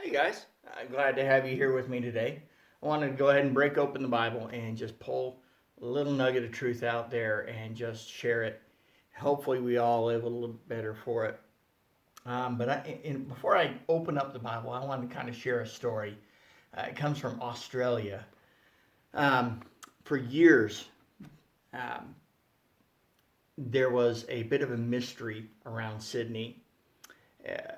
Hey guys, I'm glad to have you here with me today. I want to go ahead and break open the Bible and just pull a little nugget of truth out there and just share it. Hopefully, we all live a little better for it. Before I open up the Bible, I want to kind of share a story. It comes from Australia. Um, for years, um, there was a bit of a mystery around Sydney. Uh,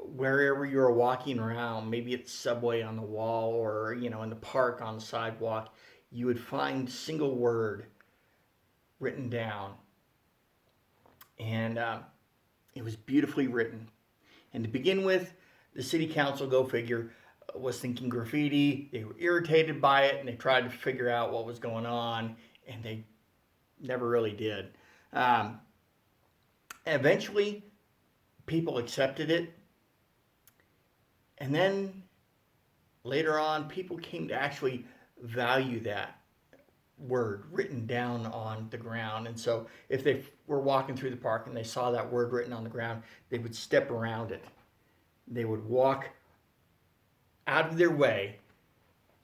Wherever you were walking around, maybe it's subway on the wall or in the park on the sidewalk, you would find a single word written down, and it was beautifully written. And to begin with, the city council, go figure, was thinking graffiti. They were irritated by it, and they tried to figure out what was going on, and they never really did. Um, Eventually, people accepted it, and then later on, people came to actually value that word written down on the ground. And so, if they were walking through the park and they saw that word written on the ground, they would step around it. They would walk out of their way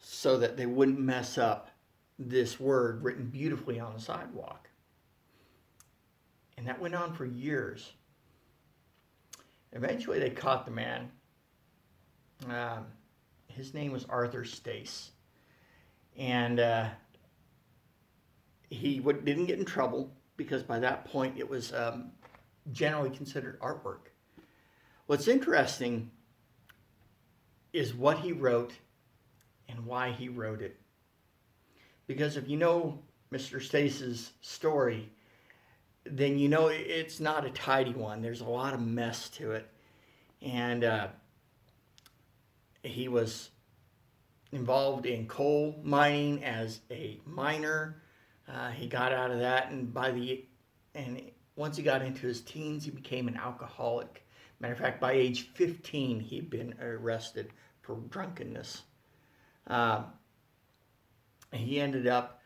so that they wouldn't mess up this word written beautifully on the sidewalk. And that went on for years. Eventually, they caught the man. Um, his name was Arthur Stace. And he didn't get in trouble because by that point it was generally considered artwork. What's interesting is what he wrote and why he wrote it. Because if you know Mr. Stace's story, then you know it's not a tidy one. There's a lot of mess to it. And he was involved in coal mining as a miner. He got out of that, and once he got into his teens, he became an alcoholic. Matter of fact, by age 15, he'd been arrested for drunkenness. Uh, he ended up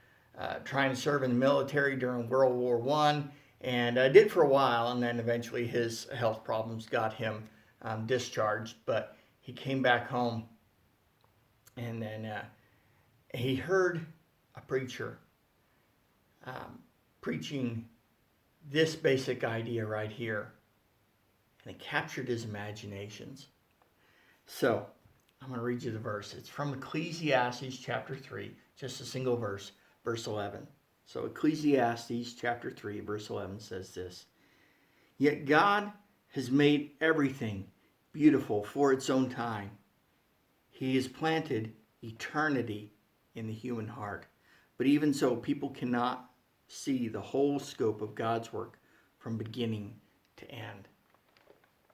trying to serve in the military during World War One, and did for a while, and then eventually his health problems got him discharged. But he came back home, and then he heard a preacher preaching this basic idea right here, and it captured his imaginations. So, I'm going to read you the verse. It's from Ecclesiastes chapter 3, just a single verse, verse 11. So, Ecclesiastes chapter 3, verse 11 says this: Yet God has made everything beautiful for its own time. He has planted eternity in the human heart. But even so, people cannot see the whole scope of God's work from beginning to end.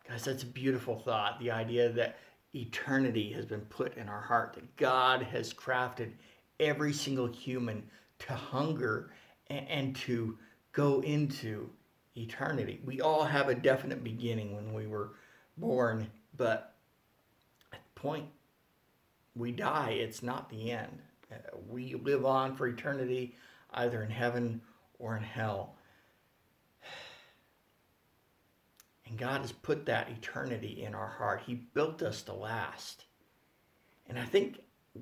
Guys, that's a beautiful thought. The idea that eternity has been put in our heart, that God has crafted every single human to hunger and to go into eternity. We all have a definite beginning when we were born, but at the point we die, it's not the end. We live on for eternity, either in heaven or in hell. And God has put that eternity in our heart. He built us to last. And I think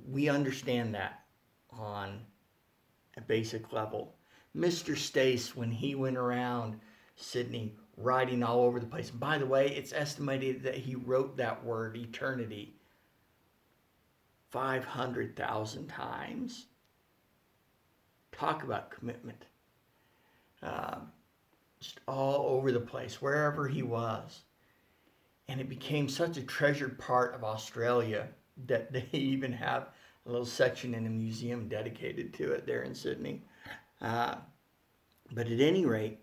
we understand that on a basic level. Mr. Stace, when he went around Sydney writing all over the place, and by the way, it's estimated that he wrote that word eternity 500,000 times. Talk about commitment. Just all over the place, wherever he was. And it became such a treasured part of Australia that they even have a little section in a museum dedicated to it there in Sydney. But at any rate,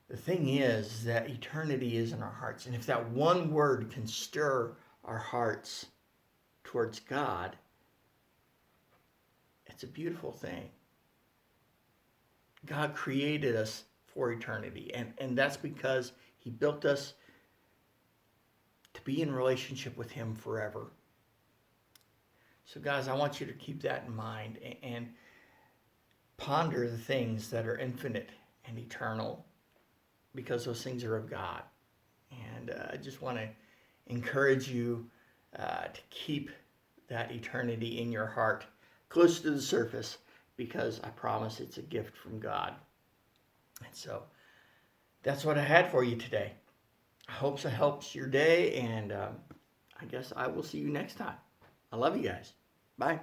the thing is that eternity is in our hearts. And if that one word can stir our hearts towards God, it's a beautiful thing. God created us for eternity, and that's because he built us to be in relationship with him forever. So guys, I want you to keep that in mind and ponder the things that are infinite and eternal, because those things are of God. And I just want to encourage you to keep that eternity in your heart close to the surface, because I promise it's a gift from God. And so that's what I had for you today. I hope it helps your day, and I guess I will see you next time. I love you guys. Bye.